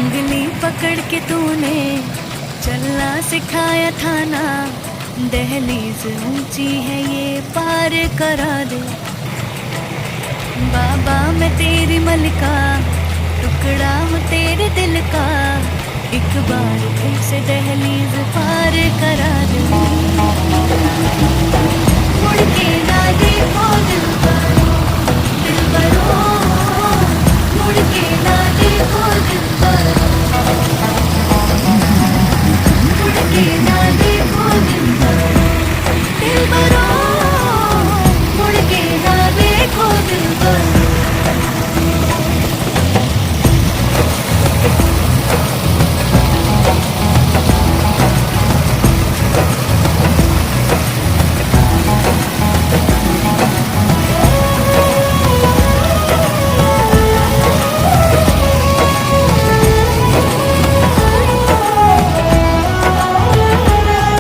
उंगली पकड़ के तूने चलना सिखाया था ना, दहलीज ऊंची है ये पार करा दे। बाबा मैं तेरी मलिका, टुकड़ा हूँ तेरे दिल का, एक बार फिर से दहलीज पार करा दे। मुड़ के ना देखो दिलबरो, दिलबरो, मुड़ के ना देखो दिल